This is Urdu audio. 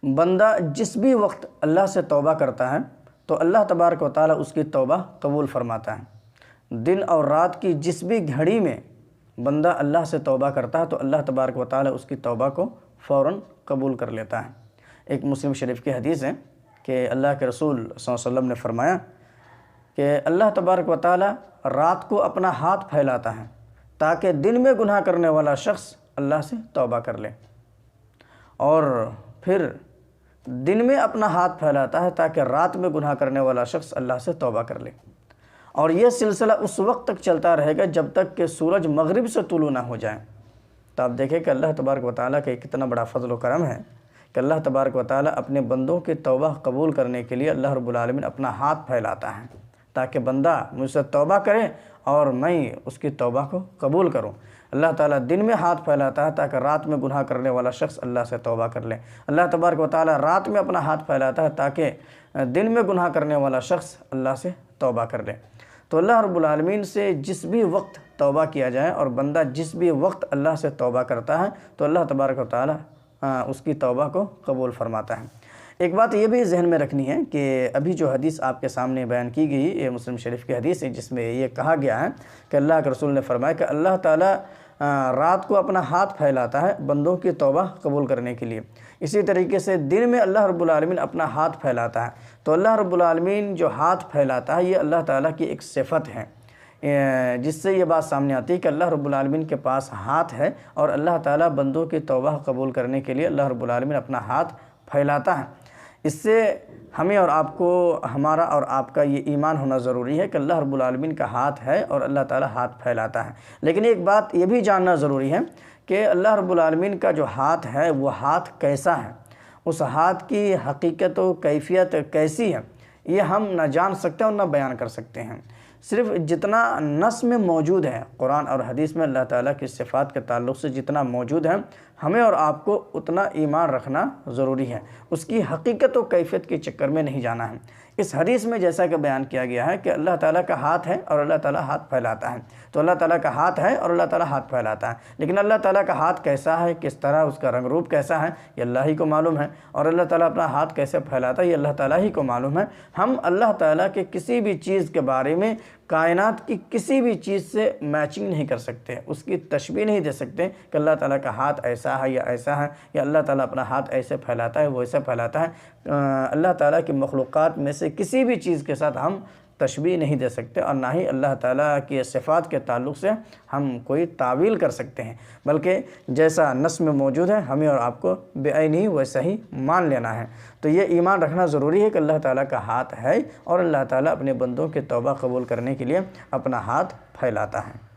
بندہ جس بھی وقت اللہ سے توبہ کرتا ہے تو اللہ تبارک و تعالیٰ اس کی توبہ قبول فرماتا ہے۔ دن اور رات کی جس بھی گھڑی میں بندہ اللہ سے توبہ کرتا ہے تو اللہ تبارک و تعالیٰ اس کی توبہ کو فوراً قبول کر لیتا ہے۔ ایک مسلم شریف کی حدیث ہے کہ اللہ کے رسول صلی اللہ علیہ وسلم نے فرمایا کہ اللہ تبارک و تعالیٰ رات کو اپنا ہاتھ پھیلاتا ہے تاکہ دن میں گناہ کرنے والا شخص اللہ سے توبہ کر لے، اور پھر دن میں اپنا ہاتھ پھیلاتا ہے تاکہ رات میں گناہ کرنے والا شخص اللہ سے توبہ کر لے، اور یہ سلسلہ اس وقت تک چلتا رہے گا جب تک کہ سورج مغرب سے طلوع نہ ہو جائے۔ تو آپ دیکھیں کہ اللہ تبارک و تعالیٰ کا کتنا بڑا فضل و کرم ہے کہ اللہ تبارک و تعالیٰ اپنے بندوں کی توبہ قبول کرنے کے لیے اللہ رب العالمین اپنا ہاتھ پھیلاتا ہے تاکہ بندہ مجھ سے توبہ کرے اور میں اس کی توبہ کو قبول کروں۔ اللہ تعالیٰ دن میں ہاتھ پھیلاتا ہے تاکہ رات میں گناہ کرنے والا شخص اللہ سے توبہ کر لے۔ اللہ تبارک و تعالیٰ رات میں اپنا ہاتھ پھیلاتا ہے تاکہ دن میں گناہ کرنے والا شخص اللہ سے توبہ کر لے۔ تو اللہ رب العالمین سے جس بھی وقت توبہ کیا جائے اور بندہ جس بھی وقت اللہ سے توبہ کرتا ہے تو اللہ تبارک و تعالیٰ اس کی توبہ کو قبول فرماتا ہے۔ ایک بات یہ بھی ذہن میں رکھنی ہے کہ ابھی جو حدیث آپ کے سامنے بیان کی گئی یہ مسلم شریف کی حدیث ہے جس میں یہ کہا گیا ہے کہ اللہ کے رسول نے فرمایا کہ اللہ تعالیٰ رات کو اپنا ہاتھ پھیلاتا ہے بندوں کی توبہ قبول کرنے کے لیے، اسی طریقے سے دن میں اللہ رب العالمین اپنا ہاتھ پھیلاتا ہے۔ تو اللہ رب العالمین جو ہاتھ پھیلاتا ہے یہ اللہ تعالیٰ کی ایک صفت ہے، جس سے یہ بات سامنے آتی ہے کہ اللہ رب العالمین کے پاس ہاتھ ہے اور اللہ تعالیٰ بندوں کی توبہ قبول کرنے کے لیے اللہ رب العالمین اپنا ہاتھ پھیلاتا ہے۔ اس سے ہمیں اور آپ کو، ہمارا اور آپ کا یہ ایمان ہونا ضروری ہے کہ اللہ رب العالمین کا ہاتھ ہے اور اللہ تعالیٰ ہاتھ پھیلاتا ہے۔ لیکن ایک بات یہ بھی جاننا ضروری ہے کہ اللہ رب العالمین کا جو ہاتھ ہے وہ ہاتھ کیسا ہے، اس ہاتھ کی حقیقت و کیفیت کیسی ہے یہ ہم نہ جان سکتے اور نہ بیان کر سکتے ہیں۔ صرف جتنا نص میں موجود ہے، قرآن اور حدیث میں اللہ تعالیٰ کی صفات کے تعلق سے جتنا موجود ہے ہمیں اور آپ کو اتنا ایمان رکھنا ضروری ہے، اس کی حقیقت و کیفیت کے چکر میں نہیں جانا ہے۔ اس حدیث میں جیسا کہ بیان کیا گیا ہے کہ اللہ تعالیٰ کا ہاتھ ہے اور اللہ تعالیٰ ہاتھ پھیلاتا ہے، تو اللہ تعالیٰ کا ہاتھ ہے اور اللہ تعالیٰ ہاتھ پھیلاتا ہے، لیکن اللہ تعالیٰ کا ہاتھ کیسا ہے، کس طرح اس کا رنگ روپ کیسا ہے یہ اللہ ہی کو معلوم ہے، اور اللہ تعالیٰ اپنا ہاتھ کیسے پھیلاتا ہے یہ اللہ تعالیٰ ہی کو معلوم ہے۔ ہم اللہ تعالیٰ کے کسی بھی چیز کے بارے میں کائنات کی کسی بھی چیز سے میچنگ نہیں کر سکتے، اس کی تشبیہ نہیں دے سکتے کہ اللہ تعالیٰ کا ہاتھ ایسا ہے یا ایسا ہے، یا اللہ تعالیٰ اپنا ہاتھ ایسے پھیلاتا ہے وہ ایسے پھیلاتا ہے۔ اللہ تعالیٰ کی مخلوقات میں سے کسی بھی چیز کے ساتھ ہم تشبیہ نہیں دے سکتے، اور نہ ہی اللہ تعالیٰ کی صفات کے تعلق سے ہم کوئی تعویل کر سکتے ہیں، بلکہ جیسا نص میں موجود ہے ہمیں اور آپ کو بے عینی ویسا ہی مان لینا ہے۔ تو یہ ایمان رکھنا ضروری ہے کہ اللہ تعالیٰ کا ہاتھ ہے اور اللہ تعالیٰ اپنے بندوں کے توبہ قبول کرنے کے لیے اپنا ہاتھ پھیلاتا ہے۔